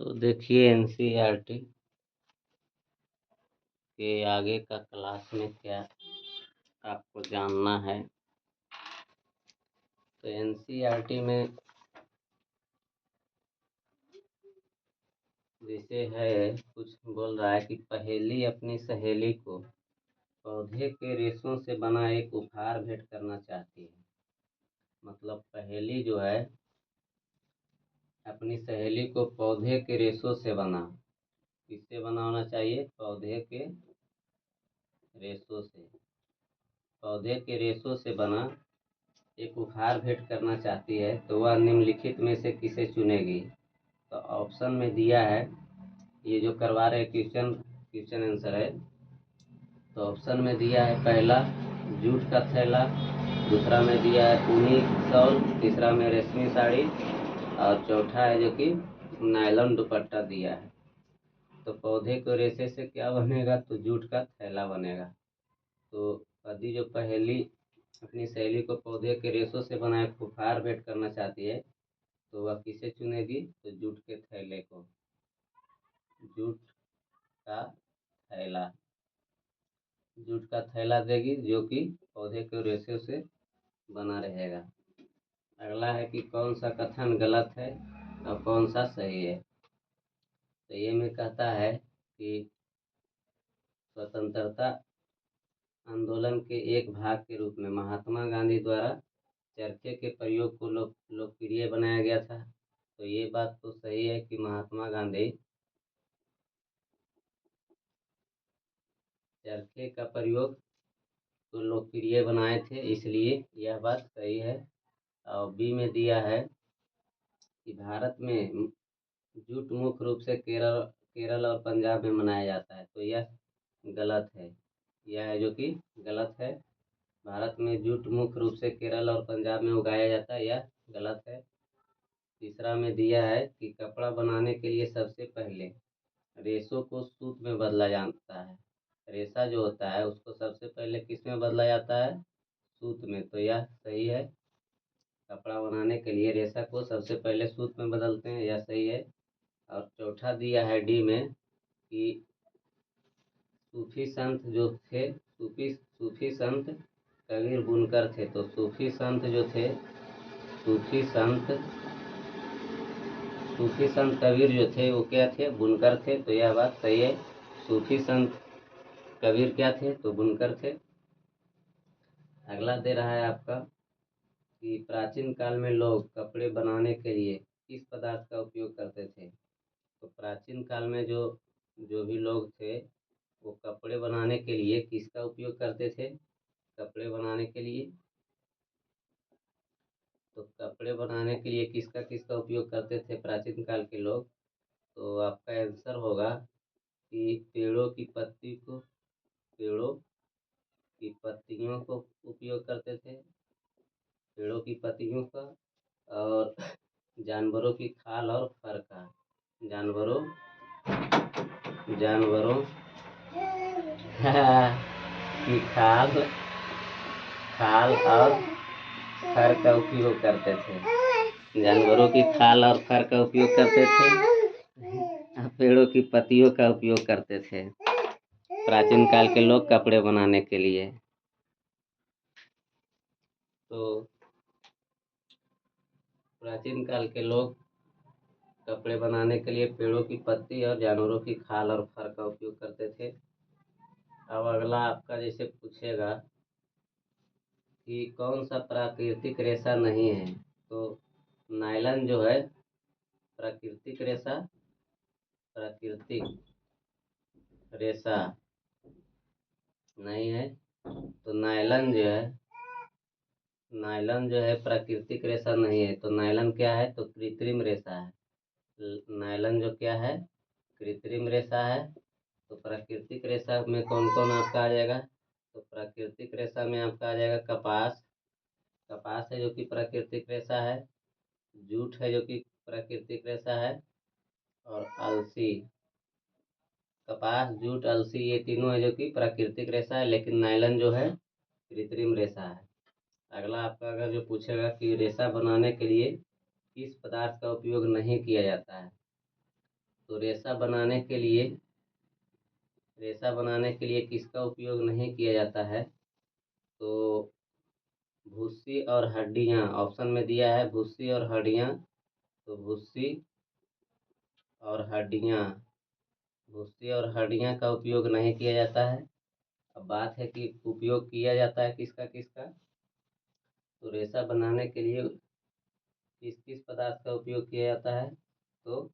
तो देखिए एनसीईआरटी के आगे का क्लास में क्या आपको जानना है। तो एनसीईआरटी में जैसे है कुछ बोल रहा है कि पहेली अपनी सहेली को पौधे के रेशों से बना एक उपहार भेंट करना चाहती है। मतलब पहेली जो है अपनी सहेली को पौधे के रेशों से बना, किससे बना होना चाहिए? पौधे के रेशों से। पौधे के रेशों से बना एक उपहार भेंट करना चाहती है, तो वह निम्नलिखित में से किसे चुनेगी? तो ऑप्शन में दिया है, ये जो करवा रहे क्वेश्चन आंसर है। तो ऑप्शन में दिया है पहला जूट का थैला, दूसरा में दिया है ऊनी शॉल, तीसरा में रेशमी साड़ी और चौथा है जो कि नायलॉन दुपट्टा दिया है। तो पौधे को रेशे से क्या बनेगा? तो जूट का थैला बनेगा। तो यदि जो पहेली अपनी सहेली को पौधे के रेशों से बनाए उपहार भेंट करना चाहती है, तो वह किसे चुनेगी? तो जूट के थैले को, जूट का थैला, जूट का थैला देगी जो कि पौधे के रेशे से बना रहेगा। अगला है कि कौन सा कथन गलत है और कौन सा सही है। तो ये में कहता है कि स्वतंत्रता आंदोलन के एक भाग के रूप में महात्मा गांधी द्वारा चरखे के प्रयोग को लोकप्रिय बनाया गया था। तो ये बात तो सही है कि महात्मा गांधी चरखे का प्रयोग तो लोकप्रिय बनाए थे, इसलिए यह बात सही है। और बी में दिया है कि भारत में जूट मुख्य रूप से केरल और पंजाब में मनाया जाता है। तो यह गलत है, यह है जो कि गलत है। भारत में जूट मुख्य रूप से केरल और पंजाब में उगाया जाता है, यह गलत है। तीसरा में दिया है कि कपड़ा बनाने के लिए सबसे पहले रेशों को सूत में बदला जाता है। रेशा जो होता है उसको सबसे पहले किस में बदला जाता है? सूत में। तो यह सही है, कपड़ा बनाने के लिए रेशा को सबसे पहले सूत में बदलते हैं, यह सही है। और चौथा दिया है डी में कि सूफी संत जो थे, सूफी संत कबीर बुनकर थे। तो सूफी संत जो थे, सूफी संत कबीर जो थे वो क्या थे? बुनकर थे। तो यह बात सही है, सूफी संत कबीर क्या थे? तो बुनकर थे। अगला दे रहा है आपका कि प्राचीन काल में लोग कपड़े बनाने के लिए किस पदार्थ का उपयोग करते थे। तो प्राचीन काल में जो जो भी लोग थे वो कपड़े बनाने के लिए किसका उपयोग करते थे? कपड़े बनाने के लिए, तो कपड़े बनाने के लिए किसका किसका उपयोग करते थे प्राचीन काल के लोग? तो आपका आंसर होगा कि पेड़ों की पत्तियों को उपयोग करते थे, पेड़ों की पत्तियों का, और जानवरों की खाल और फर का, जानवरों की खाल और फर का उपयोग करते थे। जानवरों की खाल और फर का उपयोग करते थे, पेड़ों की पत्तियों का उपयोग करते थे प्राचीन काल के लोग कपड़े बनाने के लिए। तो प्राचीन काल के लोग कपड़े बनाने के लिए पेड़ों की पत्ती और जानवरों की खाल और फर का उपयोग करते थे। अब अगला आपका जैसे पूछेगा कि कौन सा प्राकृतिक रेशा नहीं है। तो नायलॉन जो है प्राकृतिक रेशा नहीं है। तो नायलॉन जो है प्राकृतिक रेशा नहीं है। तो नायलॉन क्या है? तो कृत्रिम रेशा है। नायलॉन जो क्या है? कृत्रिम रेशा है। तो प्राकृतिक रेशा में कौन कौन आपका आ जाएगा? तो प्राकृतिक रेशा में आपका आ जाएगा कपास, कपास है जो कि प्राकृतिक रेशा है। जूट है जो कि प्राकृतिक रेशा है। और अलसी, कपास, जूट, अलसी ये तीनों है जो कि प्राकृतिक रेशा है, लेकिन नायलॉन जो है कृत्रिम रेशा है। अगला आपका अगर जो पूछेगा कि रेशा बनाने के लिए किस पदार्थ का उपयोग नहीं किया जाता है। तो रेशा बनाने के लिए किसका उपयोग नहीं किया जाता है? तो भूसी और हड्डियाँ, ऑप्शन में दिया है भूसी और हड्डियाँ, तो भूसी और हड्डियाँ का उपयोग नहीं किया जाता है। अब बात है कि उपयोग किया जाता है किसका किसका। तो रेशा बनाने के लिए किस किस पदार्थ का उपयोग किया जाता है? तो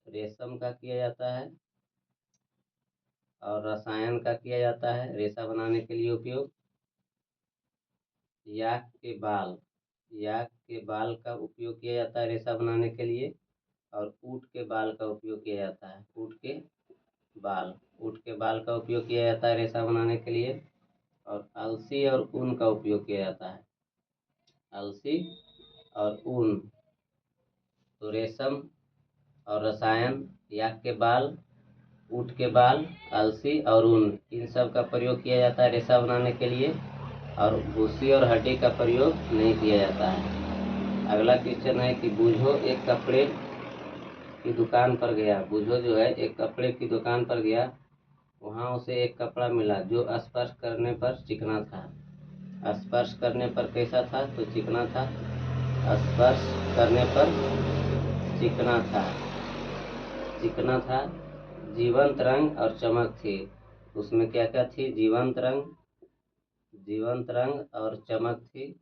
रेशम का किया जाता है और रसायन का किया जाता है रेशा बनाने के लिए उपयोग। याक के बाल का उपयोग किया जाता है रेशा बनाने के लिए। और ऊँट के बाल का उपयोग किया जाता है। ऊँट के बाल का उपयोग किया जाता है रेशा बनाने के लिए। और अलसी और ऊन का उपयोग किया जाता है। अलसी और ऊन, तो रेशम और रसायन, याक के बाल, ऊँट के बाल, अलसी और ऊन, इन सब का प्रयोग किया जाता है रेशा बनाने के लिए। और भूसी और हड्डी का प्रयोग नहीं किया जाता है। अगला क्वेश्चन है कि बूझो एक कपड़े की दुकान पर गया। बूझो जो है एक कपड़े की दुकान पर गया, वहाँ उसे एक कपड़ा मिला जो स्पर्श करने पर चिकना था। स्पर्श करने पर कैसा था? तो चिकना था। स्पर्श करने पर चिकना था। जीवंत रंग और चमक थी। उसमें क्या क्या थी? जीवंत रंग और चमक थी।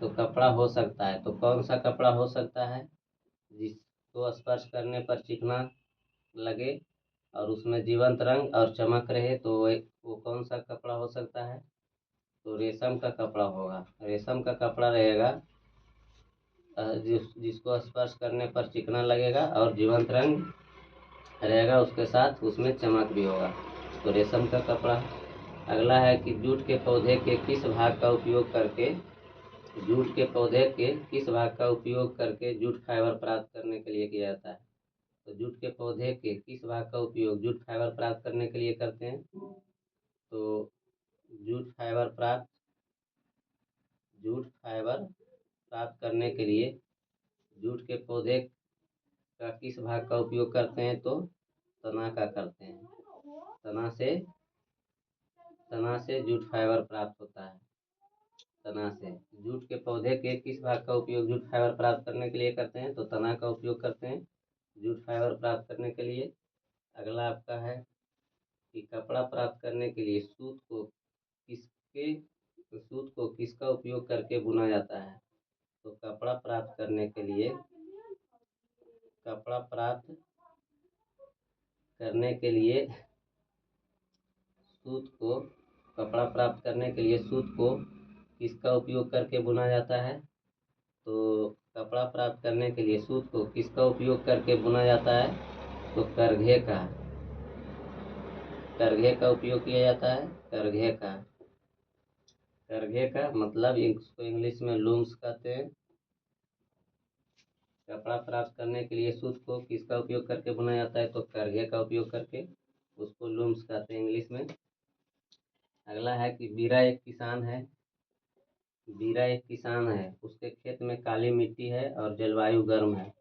तो कपड़ा हो सकता है, तो कौन सा कपड़ा हो सकता है जिसको स्पर्श करने पर चिकना लगे और उसमें जीवंत रंग और चमक रहे? तो वो कौन सा कपड़ा हो सकता है? तो रेशम का कपड़ा होगा। रेशम का कपड़ा रहेगा जिसको स्पर्श करने पर चिकना लगेगा और जीवंत रंग रहेगा, उसके साथ उसमें चमक भी होगा, तो रेशम का कपड़ा। अगला है कि जूट के पौधे के किस भाग का उपयोग करके जूट फाइबर प्राप्त करने के लिए किया जाता है? तो जूट के पौधे के किस भाग का उपयोग जूट फाइबर प्राप्त करने के लिए करते हैं? तो जूट फाइबर प्राप्त करने के लिए जूट के पौधे का किस भाग का उपयोग करते हैं? तो तना का करते हैं। तना से जूट फाइबर प्राप्त होता है। तना से जूट के पौधे के किस भाग का उपयोग जूट फाइबर प्राप्त करने के लिए करते हैं? तो तना का उपयोग करते हैं जूट फाइबर प्राप्त करने के लिए। अगला आपका है कि कपड़ा प्राप्त करने के लिए सूत को किसका उपयोग करके बुना जाता है? तो कपड़ा प्राप्त करने के लिए सूत को किसका उपयोग करके बुना जाता है? तो कपड़ा प्राप्त करने के लिए सूत को किसका उपयोग करके बुना जाता है? तो करघे का उपयोग किया जाता है। करघे का मतलब इसको इंग्लिश में लूम्स कहते हैं। कपड़ा प्राप्त करने के लिए सूत को किसका उपयोग करके बुना जाता है? तो करघे का उपयोग करके, उसको लूम्स कहते हैं इंग्लिश में। अगला है कि बीरा एक किसान है, उसके खेत में काली मिट्टी है और जलवायु गर्म है।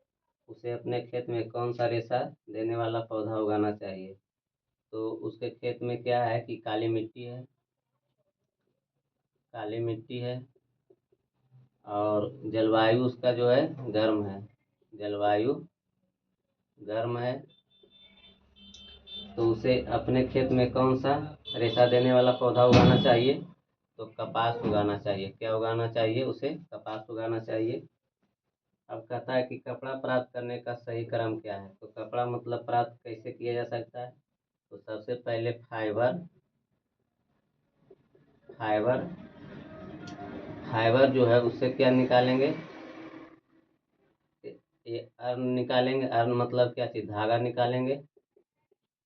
उसे अपने खेत में कौन सा रेशा देने वाला पौधा उगाना चाहिए? तो उसके खेत में क्या है कि काली मिट्टी है और जलवायु उसका जो है गर्म है। तो उसे अपने खेत में कौन सा रेशा देने वाला पौधा उगाना चाहिए? तो कपास उगाना चाहिए। क्या उगाना चाहिए? उसे कपास उगाना चाहिए। अब कहता है कि कपड़ा प्राप्त करने का सही क्रम क्या है? तो कपड़ा मतलब प्राप्त कैसे किया जा सकता है? तो सबसे पहले फाइबर जो है उससे क्या निकालेंगे? ये अर्न निकालेंगे। अर्न मतलब क्या चीज़? धागा निकालेंगे।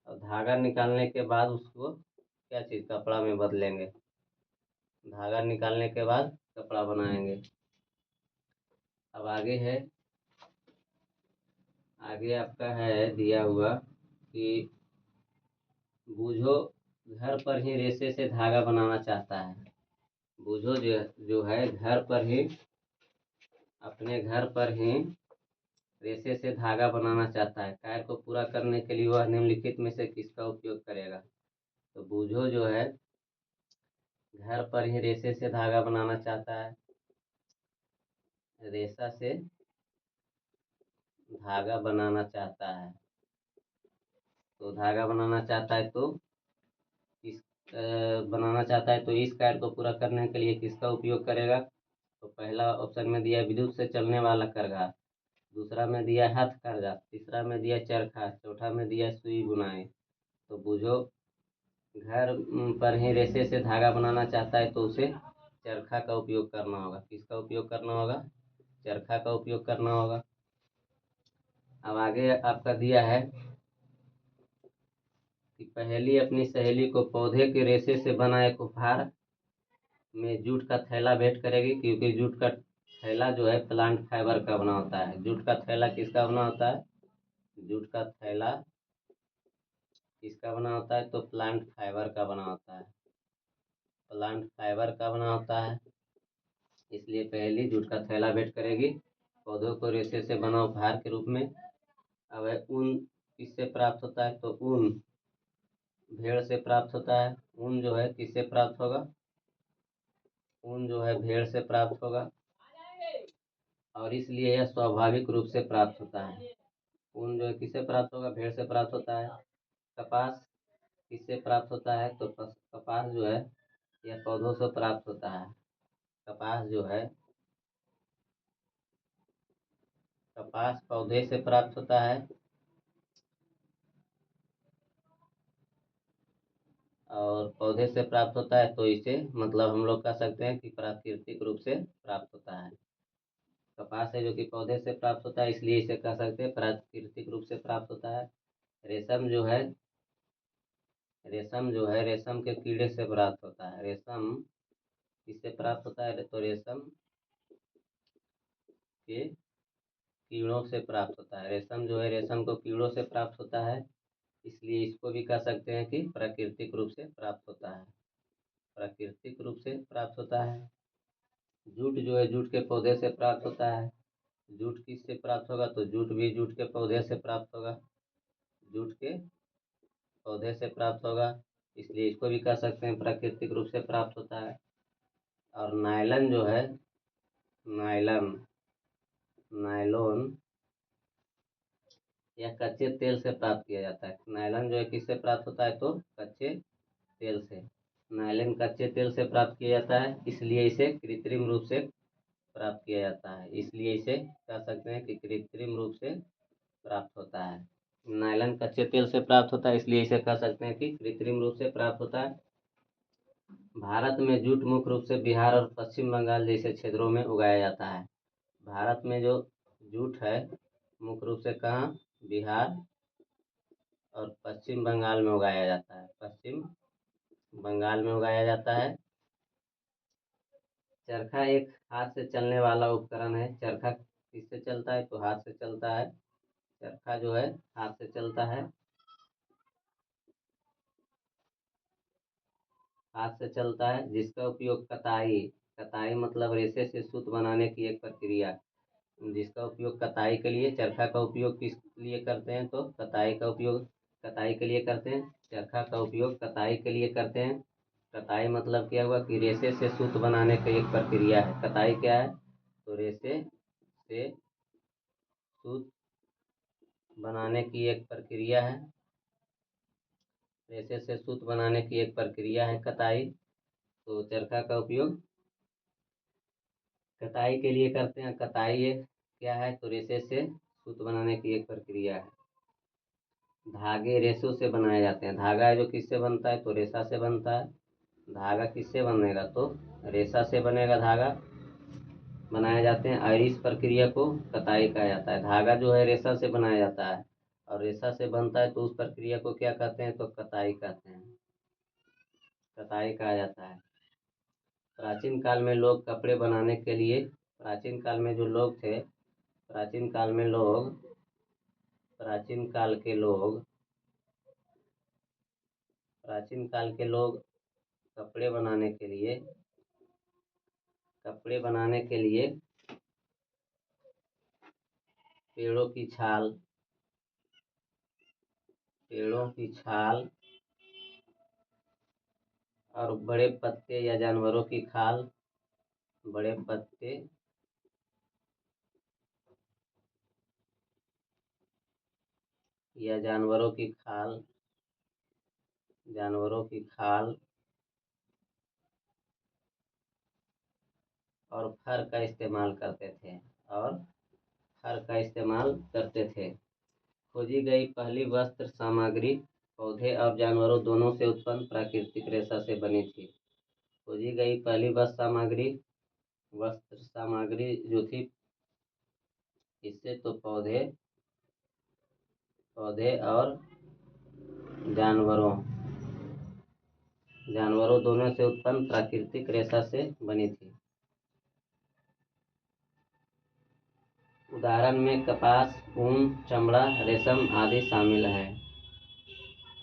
और धागा निकालने के बाद उसको क्या चीज़? कपड़ा में बदलेंगे। धागा निकालने के बाद कपड़ा बनाएंगे। अब आगे आपका है दिया हुआ कि बूझो घर पर ही रेशे से धागा बनाना चाहता है। बूझो जो है अपने घर पर ही रेशे से धागा बनाना चाहता है, कार्य को पूरा करने के लिए वह निम्नलिखित में से किसका उपयोग करेगा। तो बूझो जो है घर पर ही रेशे से धागा बनाना चाहता है, रेशा से धागा बनाना चाहता है। तो धागा बनाना चाहता है तो इस बनाना चाहता है तो इस कार्य को पूरा करने के लिए किसका उपयोग करेगा। तो पहला ऑप्शन में दिया विद्युत से चलने वाला करघा, दूसरा में दिया हाथ करघा, तीसरा में दिया चरखा, चौथा में दिया सुई बुनाई। तो बूझो घर पर ही रेशे से धागा बनाना चाहता है तो उसे चरखा का उपयोग करना होगा। किसका उपयोग करना होगा, चरखा का उपयोग करना होगा। अब आगे आपका दिया है कि पहेली अपनी सहेली को पौधे के रेशे से बना एक उपहार में जूट का थैला भेंट करेगी, क्योंकि जूट का थैला जो है प्लांट फाइबर का बना होता है। जूट का थैला किसका बना होता है, जूट का थैला किसका बना होता है, तो प्लांट फाइबर का बना होता है, प्लांट फाइबर का बना होता है। इसलिए पहली जूट का थैला भेंट करेगी पौधों को रेशे से बना उपहार के रूप में। अब है ऊन किससे प्राप्त होता है, तो ऊन भेड़ से प्राप्त होता है। ऊन जो है किससे प्राप्त होगा, ऊन जो है भेड़ से प्राप्त होगा, और इसलिए यह स्वाभाविक रूप से प्राप्त होता है। ऊन जो है किससे प्राप्त होगा, भेड़ से प्राप्त होता है। कपास किससे प्राप्त होता है, तो कपास जो है यह पौधों से प्राप्त होता है। कपास जो है कपास पौधे से प्राप्त होता है, और पौधे से प्राप्त होता है तो इसे मतलब हम लोग कह सकते हैं कि प्राकृतिक रूप से प्राप्त होता है। कपास है जो कि पौधे से प्राप्त होता है, इसलिए इसे कह सकते हैं प्राकृतिक रूप से प्राप्त होता है। रेशम जो है रेशम के कीड़े से प्राप्त होता है। रेशम किससे प्राप्त होता है, तो रेशम के कीड़ों से प्राप्त होता है। रेशम जो है रेशम को कीड़ों से प्राप्त होता है, इसलिए इसको भी कह सकते हैं कि प्राकृतिक रूप से प्राप्त होता है, प्राकृतिक रूप से प्राप्त होता है। जूट जो है जूट के पौधे से प्राप्त होता है। जूट किससे प्राप्त होगा, तो जूट भी जूट के पौधे से प्राप्त होगा, जूट के पौधे से प्राप्त होगा, इसलिए इसको भी कह सकते हैं प्राकृतिक रूप से प्राप्त होता है। और नायलन जो है नायलन नायलॉन यह कच्चे तेल से प्राप्त किया जाता है। नायलन जो है किससे प्राप्त होता है, तो कच्चे तेल से। नायलन कच्चे तेल से प्राप्त किया जाता है, इसलिए इसे कृत्रिम रूप से प्राप्त किया जाता है, इसलिए इसे कह सकते हैं कि कृत्रिम रूप से प्राप्त होता है। नायलन कच्चे तेल से प्राप्त होता है, इसलिए इसे कह सकते हैं कि कृत्रिम रूप से प्राप्त होता है। भारत में जूट मुख्य रूप से बिहार और पश्चिम बंगाल जैसे क्षेत्रों में उगाया जाता है। भारत में जो जूट है मुख्य रूप से कहाँ, बिहार और पश्चिम बंगाल में उगाया जाता है, पश्चिम बंगाल में उगाया जाता है। चरखा एक हाथ से चलने वाला उपकरण है। चरखा किससे चलता है, तो हाथ से चलता है। चरखा जो है हाथ से चलता है, हाथ से चलता है, जिसका उपयोग कताई कताई मतलब रेशे से सूत बनाने की एक प्रक्रिया, जिसका उपयोग कताई के लिए, चरखा का उपयोग किस लिए करते हैं, तो कताई का उपयोग कताई के लिए करते हैं। चरखा का उपयोग कताई के लिए करते हैं। कताई मतलब क्या हुआ कि रेशे से सूत बनाने की एक प्रक्रिया है। कताई क्या है, तो रेशे से सूत बनाने की एक प्रक्रिया है, रेशे से सूत बनाने की एक प्रक्रिया है कताई। तो चरखा का उपयोग कताई के लिए करते हैं। कताई क्या है, तो रेशे से सूत बनाने की एक प्रक्रिया है। धागे रेशों से बनाए जाते हैं। धागा है जो किससे बनता है, तो रेशा से बनता है। धागा किससे बनेगा, तो रेशा से बनेगा, धागा बनाए जाते हैं, और इस प्रक्रिया को कताई कहा जाता है। धागा जो है रेशा से बनाया जाता है और रेशा से बनता है, तो उस प्रक्रिया को क्या कहते हैं, तो कताई कहते हैं, कताई कहा जाता है। प्राचीन काल में लोग कपड़े बनाने के लिए, प्राचीन काल में जो लोग थे, प्राचीन काल में लोग प्राचीन काल के लोग प्राचीन काल के लोग कपड़े बनाने के लिए कपड़े बनाने के लिए पेड़ों की छाल, पेड़ों की छाल और बड़े पत्ते या जानवरों की खाल, बड़े पत्ते या जानवरों की खाल, जानवरों की खाल और फर का इस्तेमाल करते थे, और फर का इस्तेमाल करते थे। खोजी गई पहली वस्त्र सामग्री पौधे और जानवरों दोनों से उत्पन्न प्राकृतिक रेशा से बनी थी। खोजी गई पहली वस्त्र सामग्री जो थी, इससे तो पौधे और जानवरों दोनों से उत्पन्न प्राकृतिक रेशा से बनी थी। उदाहरण में कपास, ऊन, चमड़ा, रेशम आदि शामिल है।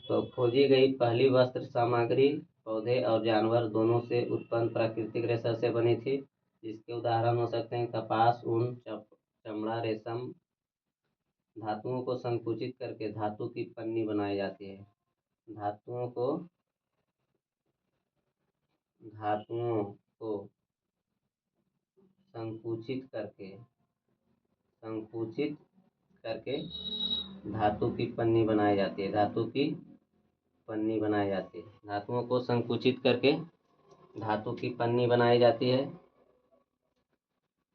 तो खोजी गई पहली वस्त्र सामग्री पौधे और जानवर दोनों से उत्पन्न प्राकृतिक रेशा से बनी थी। जिसके उदाहरण हो सकते हैं कपास, ऊन, चमड़ा, रेशम। धातुओं को संकुचित करके धातु की पन्नी बनाई जाती है। धातुओं को संकुचित करके धातु की पन्नी बनाई जाती है। धातुओं को संकुचित करके धातु की पन्नी बनाई जाती है।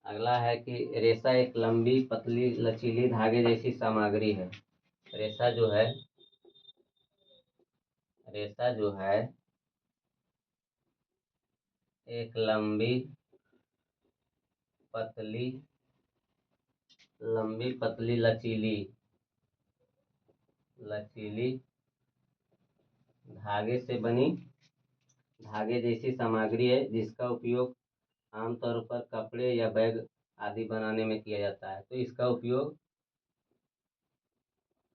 अगला है कि रेशा एक लंबी, पतली, लचीली धागे जैसी सामग्री है। रेशा जो है एक लंबी, पतली, लचीली धागे जैसी सामग्री है, जिसका उपयोग आमतौर पर कपड़े या बैग आदि बनाने में किया जाता है। तो इसका उपयोग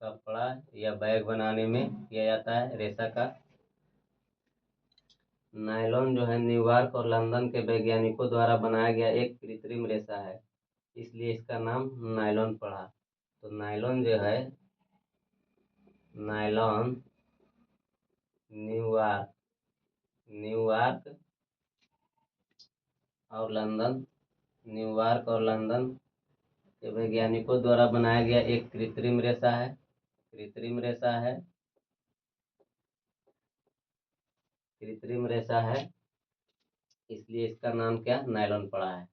कपड़ा या बैग बनाने में किया जाता है रेशा का। नायलॉन जो है न्यूयॉर्क और लंदन के वैज्ञानिकों द्वारा बनाया गया एक कृत्रिम रेशा है, इसलिए इसका नाम नायलॉन पड़ा। तो नायलॉन न्यूयॉर्क और लंदन के वैज्ञानिकों द्वारा बनाया गया एक कृत्रिम रेशा है, इसलिए इसका नाम क्या नायलॉन पड़ा है।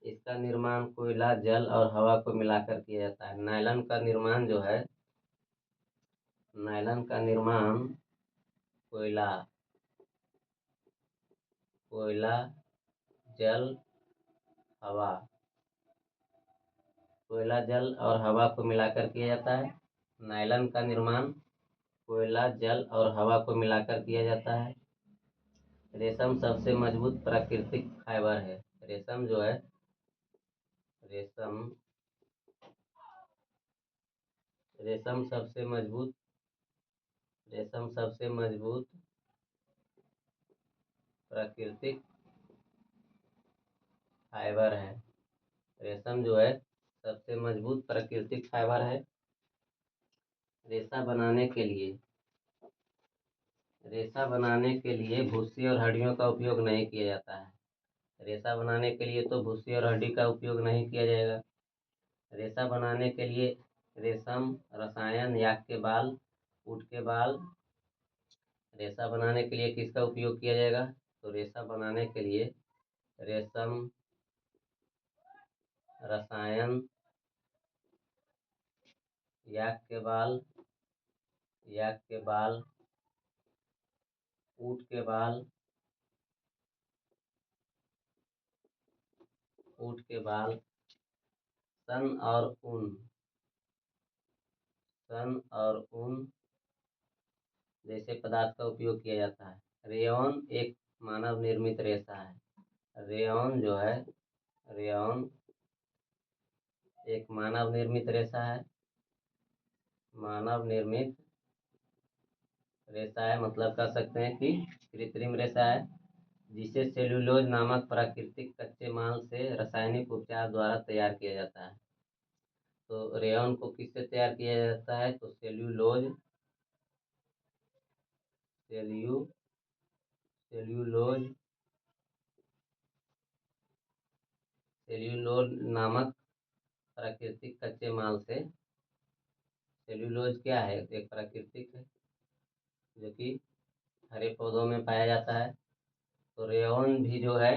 इसका निर्माण कोयला, जल और हवा को मिलाकर किया जाता है। नायलॉन का निर्माण कोयला, जल और हवा को मिलाकर किया जाता है। नायलॉन का निर्माण कोयला, जल और हवा को मिलाकर किया जाता है। रेशम सबसे मजबूत प्राकृतिक फाइबर है। रेशम सबसे मजबूत प्राकृतिक फाइबर है। रेशम जो है सबसे मजबूत प्राकृतिक फाइबर है। रेशा बनाने के लिए भूसी और हड्डियों का उपयोग नहीं किया जाता है। रेशा बनाने के लिए तो भूसी और हड्डी का उपयोग नहीं किया जाएगा। रेशा बनाने के लिए रेशम, रसायन, याक के बाल, ऊँट के बाल। रेशा बनाने के लिए किसका उपयोग किया जाएगा? तो रेशा बनाने के लिए रेशम, रसायन, याक के बाल, ऊँट के बाल, सन और ऊन जैसे पदार्थ का उपयोग किया जाता है। रेयॉन एक मानव निर्मित रेशा है। रेयॉन एक मानव निर्मित रेशा है। मतलब कह सकते हैं कि कृत्रिम रेशा है। जिसे सेल्यूलोज नामक प्राकृतिक कच्चे माल से रासायनिक उपचार द्वारा तैयार किया जाता है। तो रेयॉन को किससे तैयार किया जाता है? तो सेल्यूलोज सेल्यूलोज नामक प्राकृतिक कच्चे माल से। सेल्यूलोज क्या है? एक प्राकृतिक है जो कि हरे पौधों में पाया जाता है। तो रेयॉन भी जो है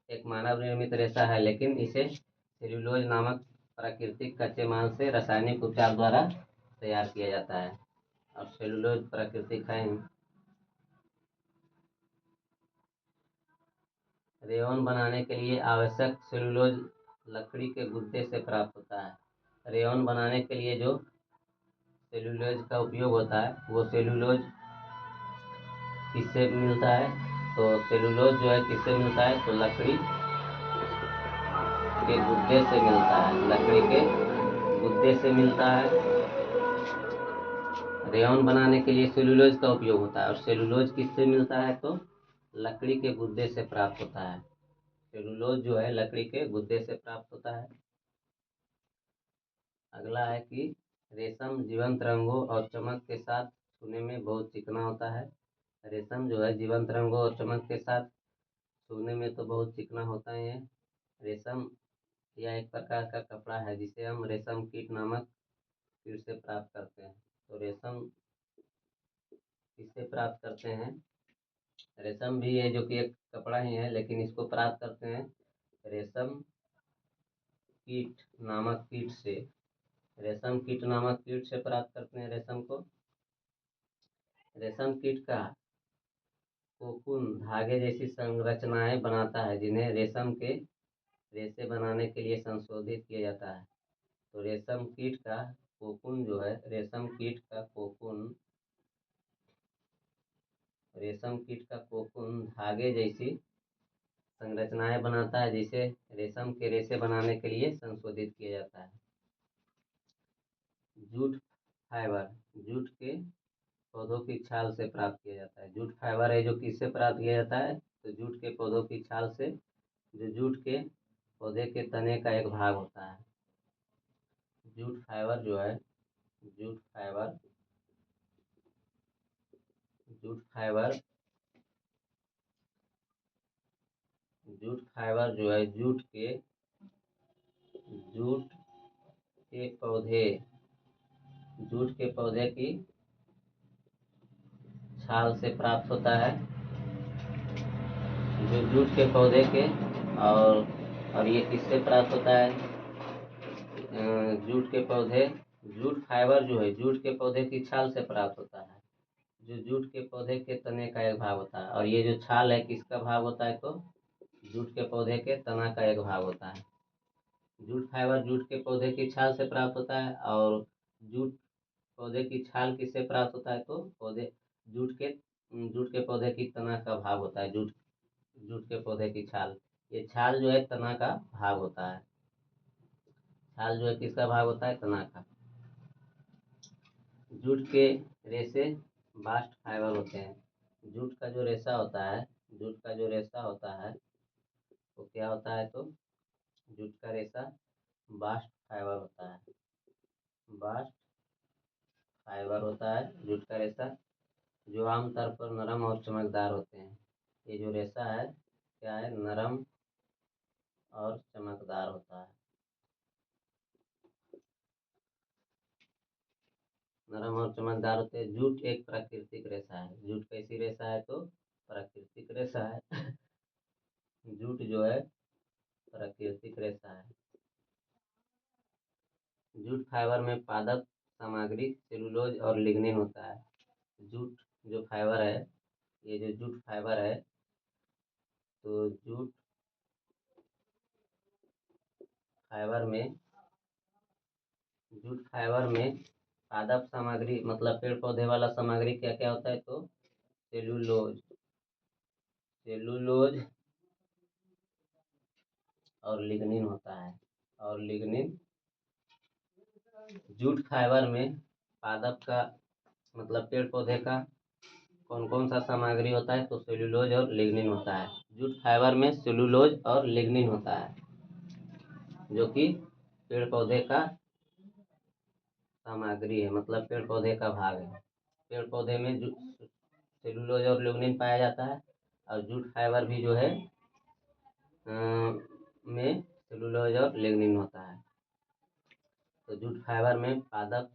एक मानव निर्मित रेशा है, लेकिन इसे सेल्यूलोज नामक प्राकृतिक कच्चे माल से रासायनिक उपचार द्वारा तैयार किया जाता है। और सेल्यूलोज प्राकृतिक है। रेयॉन बनाने के लिए आवश्यक सेल्यूलोज लकड़ी के गुद्दे से प्राप्त होता है। रेयॉन बनाने के लिए जो सेल्यूलोज का उपयोग होता है वो सेल्यूलोज किससे मिलता है? तो सेल्यूलोज जो है किससे मिलता है? तो लकड़ी के गुद्दे से मिलता है। लकड़ी के गुद्दे से मिलता है। रेयॉन बनाने के लिए सेल्यूलोज का उपयोग होता है। और सेल्यूलोज किससे मिलता है? तो लकड़ी के गुद्दे से प्राप्त होता है। सेल्यूलोज जो है लकड़ी के गुद्दे से प्राप्त होता है। अगला है कि रेशम जीवंत रंगों और चमक के साथ छूने में बहुत चिकना होता है। रेशम जो है जीवंत रंगों और चमक के साथ छूने में तो बहुत चिकना होता ही है। रेशम यह एक प्रकार का कपड़ा है जिसे हम रेशम कीट नामक कीट से प्राप्त करते हैं। तो रेशम किससे प्राप्त करते हैं? रेशम भी है जो कि एक कपड़ा ही है, लेकिन इसको प्राप्त करते हैं रेशम कीट नामक कीट से। रेशम कीट नामक कीट से प्राप्त करते हैं रेशम को। रेशम कीट का कोकून धागे जैसी संरचनाएं बनाता है, जिन्हें रेशम के रेशे बनाने के लिए संशोधित किया जाता है। तो रेशम कीट का कोकून जो है, रेशम कीट का कोकून धागे जैसी संरचनाएं बनाता है, जिसे रेशम के रेशे बनाने के लिए संशोधित किया जाता है। जूट फाइबर जूट के पौधों की छाल से प्राप्त किया जाता है। जूट फाइबर है जो किससे प्राप्त किया जाता है? तो जूट के पौधों की छाल से, जो जूट के पौधे के तने का एक भाग होता है। जूट फाइबर जो है jute fibre jute fibre jute fibre जो है जूट के पौधे जूट के पौधे की छाल से प्राप्त होता है। जो जूट के पौधे के और ये किससे प्राप्त होता है? जूट के पौधे जूट फाइबर जो है जूट के पौधे की छाल से प्राप्त होता है, जो जूट के पौधे के तने का एक भाग होता है। और ये जो छाल है किसका भाग होता है? तो जूट के पौधे के तना का एक भाग होता है। जूट फाइबर जूट के पौधे की छाल से प्राप्त होता है। और जूट पौधे की छाल किससे प्राप्त होता है? तो जूट के पौधे की तना का भाग होता है। जूट के पौधे की छाल, ये छाल जो है तना का भाग होता है। छाल जो है किसका भाग होता है? तना का। जूट के रेशे बास्ट फाइबर होते हैं। जूट का जो रेशा होता है वो क्या होता है? तो जूट का रेशा बास्ट फाइबर होता है। बास्ट फाइबर होता है जूट का रेशा, जो आमतौर पर नरम और चमकदार होते हैं। ये जो रेशा है क्या है? नरम और चमकदार होता है। नरम और चमकदार होते हैं। जूट एक प्राकृतिक रेशा है। जूट कैसी रेशा है? तो प्राकृतिक रेशा है। जूट जो है प्राकृतिक रेशा है। जूट फाइबर में पादप सामग्री सेलुलोज और लिग्निन होता है। जूट जो फाइबर है ये जो जूट फाइबर है तो फाइबर में जूट फाइबर में पादप सामग्री मतलब पेड़ पौधे वाला सामग्री क्या क्या होता है? तो सेलुलोज सेलुलोज और लिग्निन होता है। और लिग्निन जूट फाइबर में पादप का मतलब पेड़ पौधे का कौन कौन सा सामग्री होता है, तो सेलुलोज और लिग्निन होता है। जूट फाइबर में सेलुलोज और लिग्निन होता है, जो कि पेड़ पौधे का सामग्री है, मतलब पेड़ पौधे का भाग है। पेड़ पौधे में सेलुलोज और लिग्निन पाया जाता है, और जूट फाइबर भी जो है में सेलुलोज और लिग्निन होता है। तो जूट फाइबर में पादप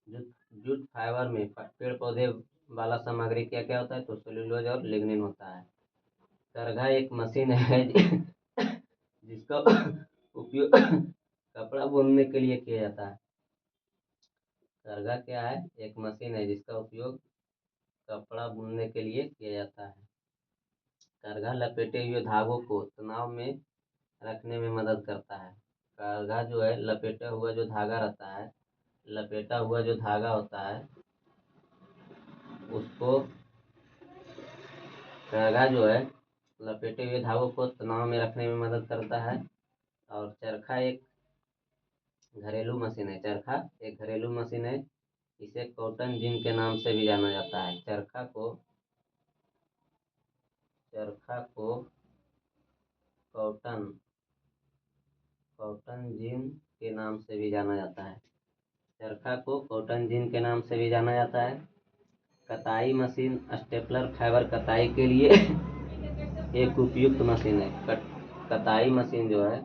जूट फाइबर में पेड़ पौधे वाला सामग्री क्या क्या होता है, तो सेलुलोज और लिग्निन होता है। करघा एक मशीन है जिसका उपयोग कपड़ा बुनने के लिए किया जाता है। करघा क्या है, एक मशीन है जिसका उपयोग कपड़ा बुनने के लिए किया जाता है। करघा लपेटे हुए धागों को तनाव में रखने में मदद करता है। करघा जो है लपेटा हुआ जो धागा रहता है, लपेटा हुआ जो धागा होता है उसको, करघा जो है लपेटे हुए धागों को तनाव में रखने में मदद करता है। और चरखा एक घरेलू मशीन है। चरखा एक घरेलू मशीन है, इसे कॉटन जिन के नाम से भी जाना जाता है। चरखा को कॉटन जिन के नाम से भी जाना जाता है। चरखा को कॉटन जिन के नाम से भी जाना जाता है। कताई मशीन स्टेपलर फाइबर कताई के लिए एक उपयुक्त मशीन है। कताई मशीन जो है,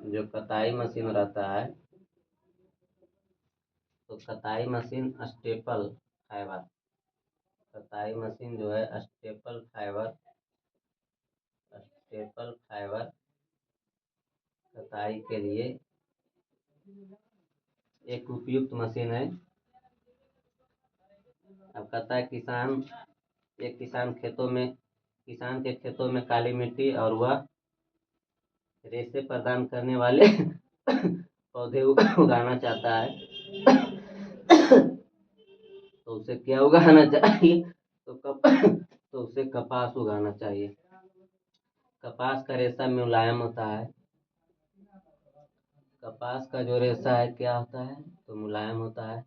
जो कताई मशीन रहता है, तो कताई मशीन स्टेपल फाइबर, कताई मशीन जो है स्टेपल फाइबर कताई के लिए एक उपयुक्त मशीन है। अब कहता है किसान के खेतों में काली मिट्टी और वह रेशे प्रदान करने वाले पौधे उगाना चाहता है तो उसे क्या उगाना चाहिए, तो उसे कपास उगाना चाहिए। कपास का रेशा मुलायम होता है। कपास का जो रेशा है क्या होता है, तो मुलायम होता है।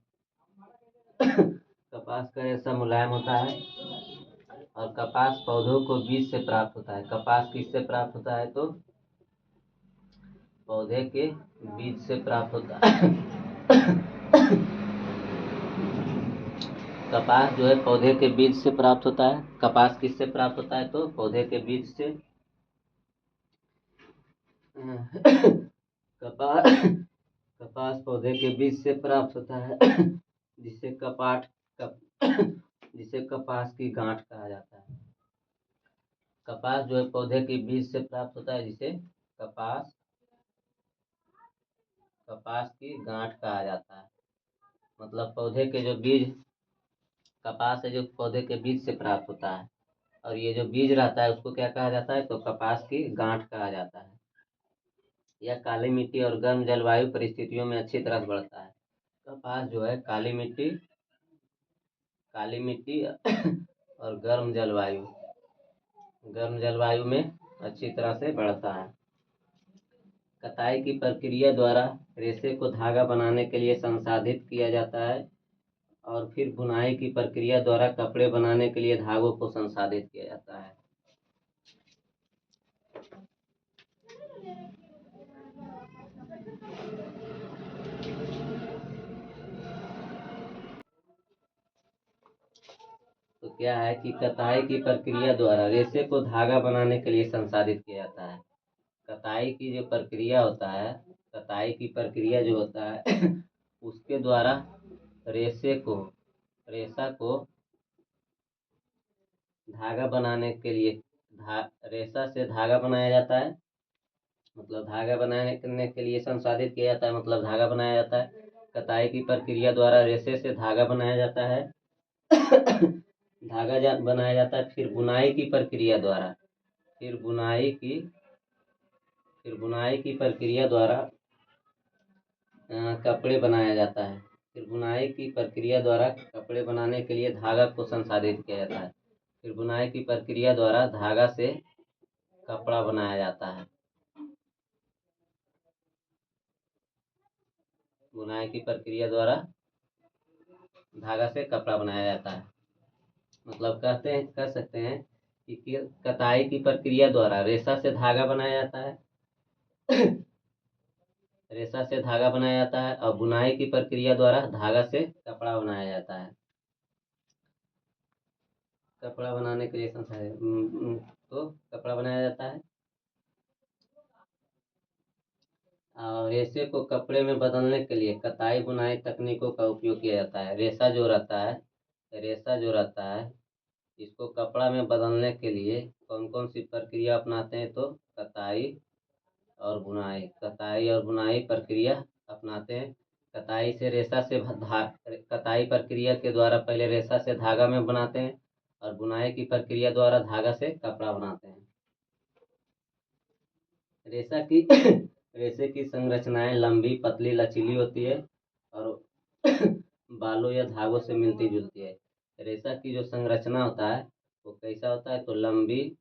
कपास का रेशा मुलायम होता है, और कपास पौधों को बीज से प्राप्त होता है। कपास किससे प्राप्त होता है, तो पौधे के बीज से प्राप्त होता है। कपास जो है पौधे के बीज से प्राप्त होता है। कपास किससे प्राप्त होता है, तो पौधे के बीज से। कपास पौधे के बीज से प्राप्त होता है, जिसे जिसे कपास की गांठ कहा जाता है। कपास जो है पौधे के बीज से प्राप्त होता है, जिसे कपास की गांठ कहा जाता है। मतलब पौधे के जो बीज, कपास है जो पौधे के बीज से प्राप्त होता है, और ये जो बीज रहता है उसको क्या कहा जाता है, तो कपास की गांठ कहा जाता है। यह काली मिट्टी और गर्म जलवायु परिस्थितियों में अच्छी तरह बढ़ता है। कपास जो है काली मिट्टी और गर्म जलवायु में अच्छी तरह से बढ़ता है। कताई की प्रक्रिया द्वारा रेशे को धागा बनाने के लिए संसाधित किया जाता है, और फिर बुनाई की प्रक्रिया द्वारा कपड़े बनाने के लिए धागों को संसाधित किया जाता है। तो क्या है कि कताई की प्रक्रिया द्वारा रेशे को धागा बनाने के लिए संसाधित किया जाता है। कताई की जो प्रक्रिया होता है, कताई की प्रक्रिया जो होता है उसके द्वारा रेशा को धागा बनाने के लिए रेशा से धागा बनाया जाता है। मतलब धागा बनाने के लिए संसाधित किया जाता है, मतलब धागा बनाया जाता है। कताई की प्रक्रिया द्वारा रेशे से धागा बनाया जाता है। बनाया जाता है। फिर बुनाई की प्रक्रिया द्वारा कपड़े बनाया जाता है। फिर बुनाई की प्रक्रिया द्वारा कपड़े बनाने के लिए धागा को संसाधित किया जाता है। फिर बुनाई की प्रक्रिया द्वारा धागा से कपड़ा बनाया जाता है। बुनाई की प्रक्रिया द्वारा धागा से कपड़ा बनाया जाता है। मतलब कह सकते हैं कि कताई की प्रक्रिया द्वारा रेशा से धागा बनाया जाता है। रेशा से धागा बनाया जाता है और बुनाई की प्रक्रिया द्वारा धागा से कपड़ा बनाया जाता है। कपड़ा बनाने के लिए तो कपड़ा बनाया जाता है। और रेशे को कपड़े में बदलने के लिए कताई बुनाई तकनीकों का उपयोग किया जाता है। रेशा जो रहता है इसको कपड़ा में बदलने के लिए कौन कौन सी प्रक्रिया अपनाते हैं, तो कताई और बुनाई प्रक्रिया अपनाते हैं। कताई प्रक्रिया के द्वारा पहले रेशा से धागा में बनाते हैं और बुनाई की प्रक्रिया द्वारा धागा से कपड़ा बनाते हैं। रेशा की रेशे की संरचनाएं लंबी, पतली, लचीली होती है और बालों या धागों से मिलती जुलती है। रेशा की जो संरचना होता है वो कैसा होता है, तो लंबी,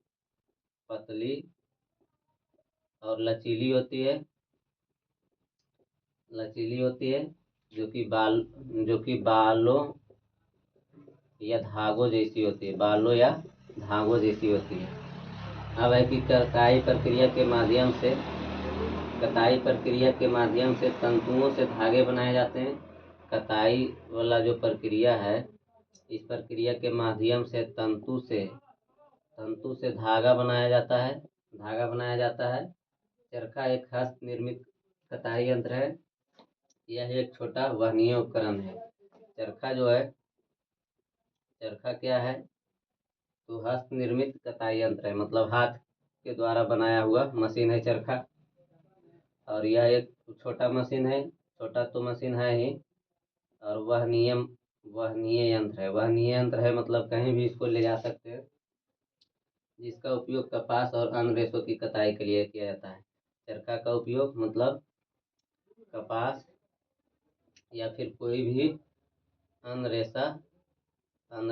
पतली और लचीली होती है जो कि बालों या धागों जैसी होती है। अब है कि कताई प्रक्रिया के माध्यम से तंतुओं से धागे बनाए जाते हैं। कताई वाला जो प्रक्रिया है, इस प्रक्रिया के माध्यम से तंतु से धागा बनाया जाता है। चरखा एक हस्त निर्मित कताई यंत्र है। यह एक छोटा वहनीय उपकरण है। चरखा क्या है, तो हस्त निर्मित कताई यंत्र है, मतलब हाथ के द्वारा बनाया हुआ मशीन है चरखा। और यह एक छोटा तो मशीन है ही, और वहनीय यंत्र है मतलब कहीं भी इसको ले जा सकते हैं, जिसका उपयोग कपास और अन्य रेशों की कताई के लिए किया जाता है। चरखा का उपयोग मतलब कपास या फिर कोई भी अन्य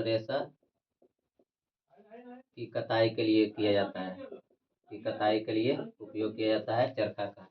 रेशा की कताई के लिए उपयोग किया जाता है चरखा का।